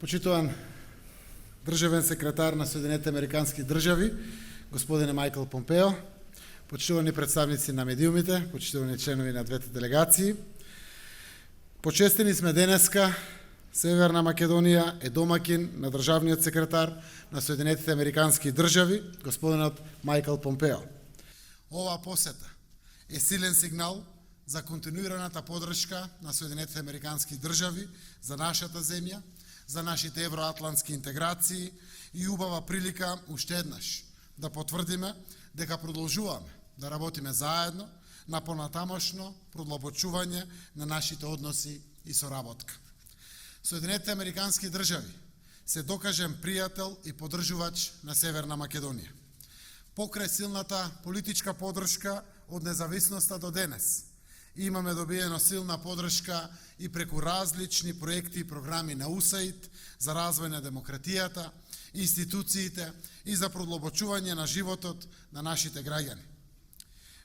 Почитуван државен секретар на Соединените Американски држави, господине Майкл Помпео, почитувани представници на медиумите, почитувани членови на двете делегации. Почестени сме денеска, Северна Македонија е домакин на државниот секретар на Соединетите Американски држави, господинот Майкл Помпео. Оваа посета е силен сигнал за континуираната поддршка на Соединетите Американски држави за нашата земја, за нашите евроатлантски интеграции и убава прилика уште еднаш да потврдиме дека продолжуваме да работиме заедно на понатамошно продлабочување на нашите односи и соработка. Соединетите Американски држави се докажен пријател и поддржувач на Северна Македонија. Покрај силната политичка поддршка од независноста до денес, имаме добиено силна поддршка и преку различни проекти и програми на УСАИД за развој на демократијата, институциите и за продлабочување на животот на нашите граѓани.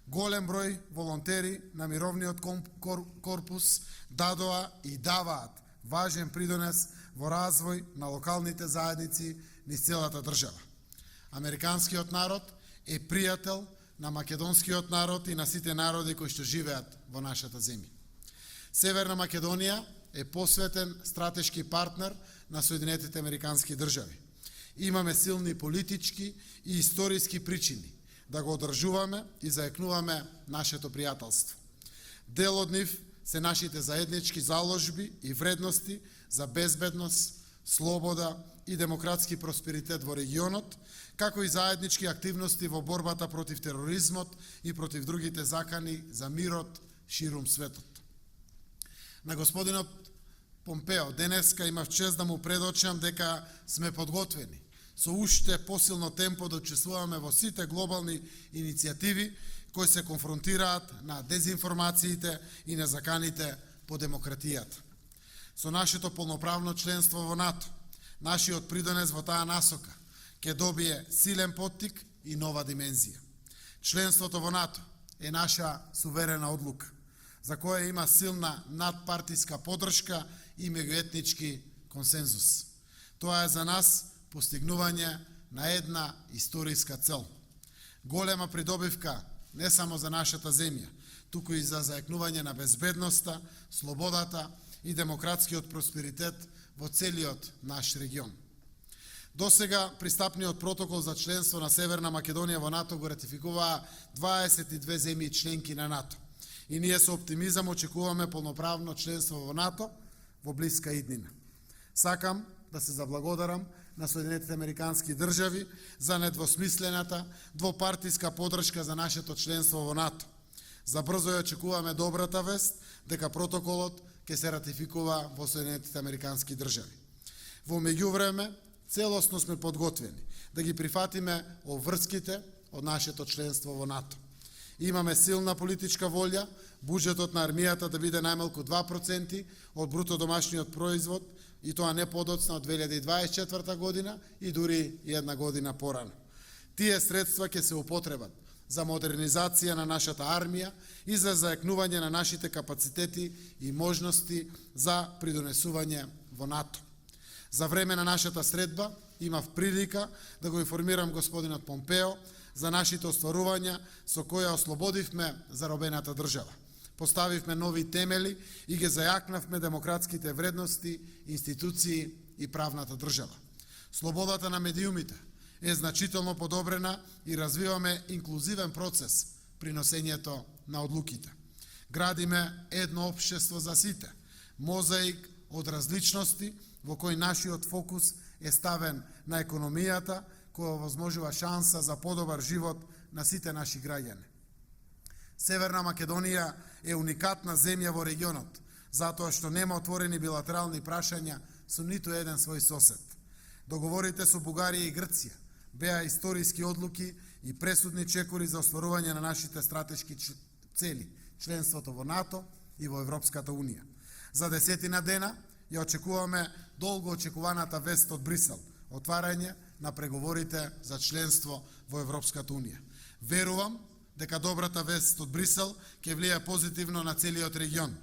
Голем број волонтери на мировниот корпус дадоа и даваат важен придонес во развој на локалните заедници низ целата држава. Американскиот народ е пријател на македонскиот народ и на сите народи кои што живеат во нашата земја. Северна Македонија е посветен стратешки партнер на Соединетите Американски држави. Имаме силни политички и историски причини да го одржуваме и заекнуваме нашето пријателство. Дел од нив се нашите заеднички заложби и вредности за безбедност, слобода и демократски просперитет во регионот, како и заеднички активности во борбата против тероризмот и против другите закани за мирот ширум светот. На господинот Помпео денеска имав чест да му предочам дека сме подготвени со уште посилно темпо да учествуваме во сите глобални иницијативи кои се конфронтираат на дезинформациите и на заканите по демократијата. Со нашето полноправно членство во НАТО, нашиот придонес во таа насока ќе добие силен поттик и нова димензија. Членството во НАТО е наша суверена одлука, за која има силна надпартиска поддршка и меѓуетнички консензус. Тоа е за нас постигнување на една историска цел. Голема придобивка не само за нашата земја, туку и за заекнување на безбедноста, слободата и демократскиот просперитет во целиот наш регион. Досега пристапниот протокол за членство на Северна Македонија во НАТО го ратификуваа 22 земји членки на НАТО. И ние со оптимизам очекуваме полноправно членство во НАТО во блиска иднина. Сакам да се заблагодарам на Соединетите Американски држави за недвосмислената двопартиска поддршка за нашето членство во НАТО. За брзо ја очекуваме добрата вест дека протоколот ќе се ратификува во Соединетите Американски држави. Во меѓувреме, целосно сме подготвени да ги прифатиме обврските од нашето членство во НАТО. Имаме силна политичка волја, буџетот на армијата да биде најмалку 2% од бруто домашниот производ и тоа не подоцна од 2024 година и дури и една година порано. Тие средства ќе се употребат за модернизација на нашата армија и за заекнување на нашите капацитети и можности за придонесување во НАТО. За време на нашата средба имав прилика да го информирам господинот Помпео за нашите остварувања со која ослободивме заробената држава. Поставивме нови темели и ги зајакнавме демократските вредности, институции и правната држава. Слободата на медиумите е значително подобрена и развиваме инклузивен процес при носењето на одлуките. Градиме едно општество за сите, мозаик од различности во кој нашиот фокус е ставен на економијата, која возможува шанса за подобар живот на сите наши граѓани. Северна Македонија е уникатна земја во регионот, затоа што нема отворени билатерални прашања со ниту еден свој сосед. Договорите со Бугарија и Грција беа историски одлуки и пресудни чекори за остварување на нашите стратешки цели, членството во НАТО и во Европската Унија. За 10 дена ја очекуваме долго очекуваната вест од Брисел, отварање на преговорите за членство во Европската Унија. Верувам дека добрата вест од Брисел ќе влие позитивно на целиот регион.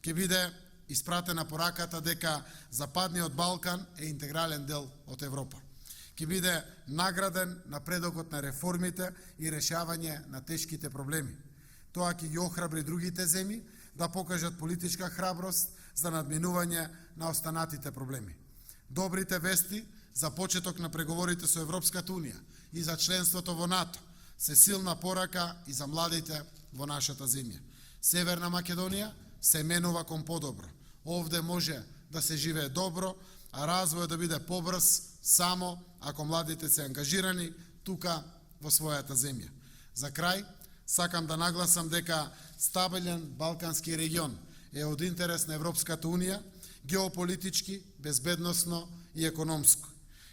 Ќе биде испратена пораката дека Западниот Балкан е интегрален дел од Европа. Ќе биде награден напредокот на реформите и решавање на тешките проблеми. Тоа ќе ги охрабри другите земји да покажат политичка храброст за надминување на останатите проблеми. Добрите вести за почеток на преговорите со Европската Унија и за членството во НАТО се силна порака и за младите во нашата земја. Северна Македонија се менува кон подобро. Овде може да се живее добро, а развојот да биде побрз само ако младите се ангажирани тука во својата земја. За крај, сакам да нагласам дека стабилен балкански регион е од интерес на Европската Унија, геополитички, безбедносно и економско.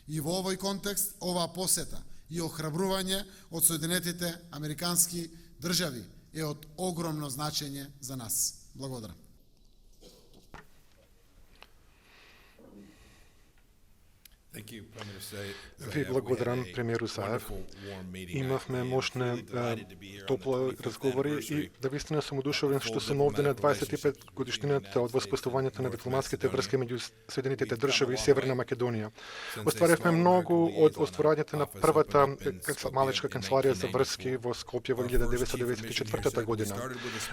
И во овој контекст, оваа посета и охрабрување од Соединетите Американски држави е од огромно значење за нас. Благодарам. Ви благодарам, премиеру Заев. Имавме мощни топла разговори и да вистина сум одушевен што сум овде на 25 годишнината од воспоставувањето на дипломатските врски меѓу Соединетите држави и Северна Македонија. Остваривме многу од остварањето на првата малечка канцеларија за врски во Скопје во 1994 година.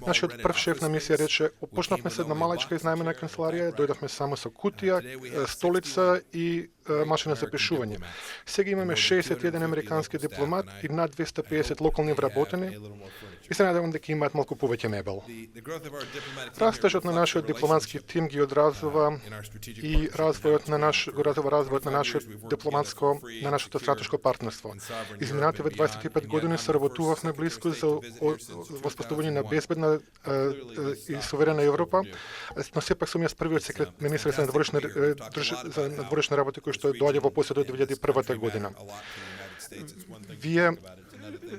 Нашиот прв шеф на мисија рече: "Почнавме се една малечка изнајмена канцеларија, дојдовме само со кутија, столица и машина за пишување. Сега имаме 61 американски дипломат и над 250 локални вработени и се надевам дека имаат малку повеќе мебел. Растежот на нашиот дипломатски тим ги одразува и развојот на нашиот дипломатско, на нашето стратешко партнерство. Изминативе 25 години соработувавме близко за воспоставување на безбедна и суверена Европа, но сепак сум јас првиот министер за надворешни работи кој што доаѓа во посета од 2001 година. Вие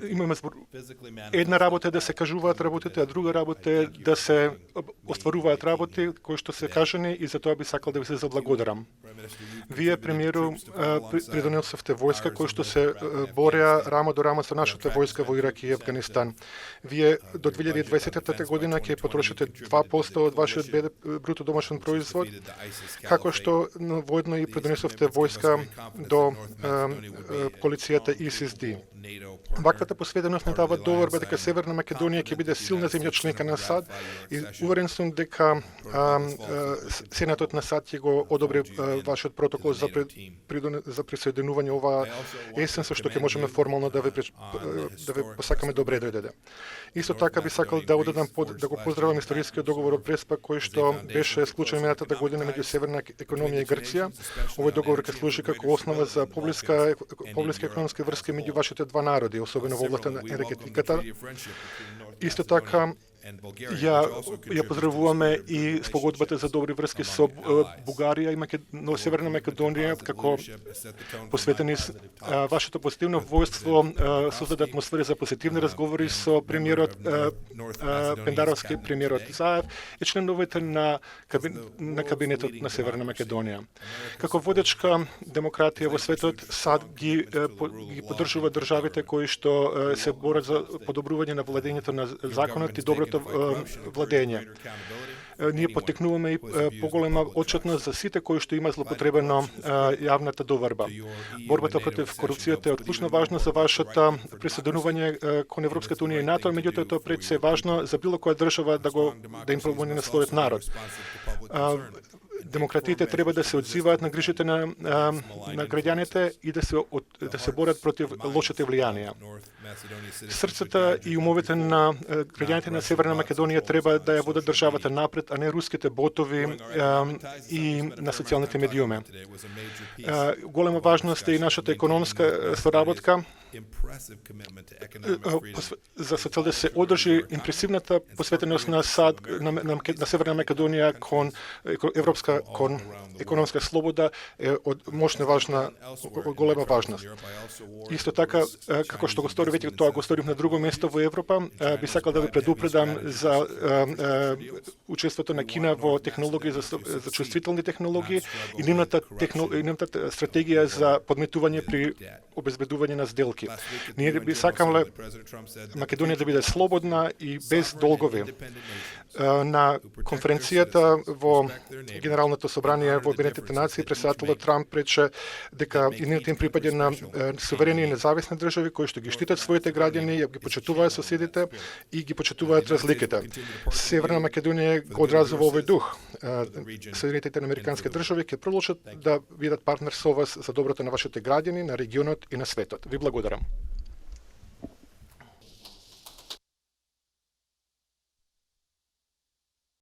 имаме една работа е да се кажуваат работите, а друга работа е да се остваруваат работи кои што се кажани и за тоа би сакал да ви се заблагодарам. Вие, премиеру, придонесовте војска кои што се бореа рамо до рамо со нашата војска во Ирак и Афганистан. Вие до 2020 година ќе потрошите 2% од вашиот бруто домашен производ, како што воедно и придонесовте војска до коалицијата ISIS-D. Ваквата посветеност не дава доверба дека Северна Македонија ќе биде силна земја членка на САД и уверен сум дека Сенатот на САД ќе го одобри вашиот протокол за присоединување оваа есен, со што ќе можеме формално да ви посакаме добре дојдете. Исто така би сакал да да го поздравам историскиот договор од Преспа кој што беше склучен минатата година меѓу Северна Македонија и Грција. Овој договор ќе служи како основа за поблиска економски врски меѓу вашите два народи, особено во областта на енергетиката. Исто така, ја поздравуваме и спогодбата за добри врски со Бугарија и Северна Македонија, како посветени вашето позитивно војство создаде атмосфера за позитивни разговори со премиерот Пендаровски, премиерот Заев и членовите на кабинетот на Северна Македонија. Како водечка демократија во светот, САД ги поддржува државите кои што се борат за подобрување на владењето на законот и доброто владење. Ние поттикнуваме и поголема отчетност за сите кои што има злоупотребено јавната доверба. Борбата против корупцијата е од клучна важност за вашето присоединување кон Европската унија и НАТО, меѓутоа тоа пред се важно за било која држава да им помогне на својот народ. Демократиите треба да се одзиваат на грижите на граѓаните и да се борат против лошите влијанија. Срцата и умовите на граѓаните на Северна Македонија треба да ја водат државата напред, а не руските ботови и на социјалните медиуми. Голема важност е и нашата економска соработка за цел да се одржи импресивната посветеност на САД на Северна Македонија кон Европска кон економска слобода е од голема важност. Исто така, како што го стори веќе тоа го сторив на друго место во Европа, би сакал да ви предупредам за учеството на Кина во технологии за чувствителни технологии и нивната стратегија за подметување при обезбедување на сделки. Ние би сакале Македонија да биде слободна и без долгови. На конференцијата во Генералното собрание во Обединетите нации претседателот Трамп рече дека иднината им припаѓа на суверени и независни држави кои што ги штитат своите граѓани, ги почитуваат соседите и ги почитуваат разликите. Северна Македонија го одразува овој дух. Соединетите американски држави ќе продолжат да бидат партнер со вас за доброто на вашите граѓани, на регионот и на светот. Ви благодарам.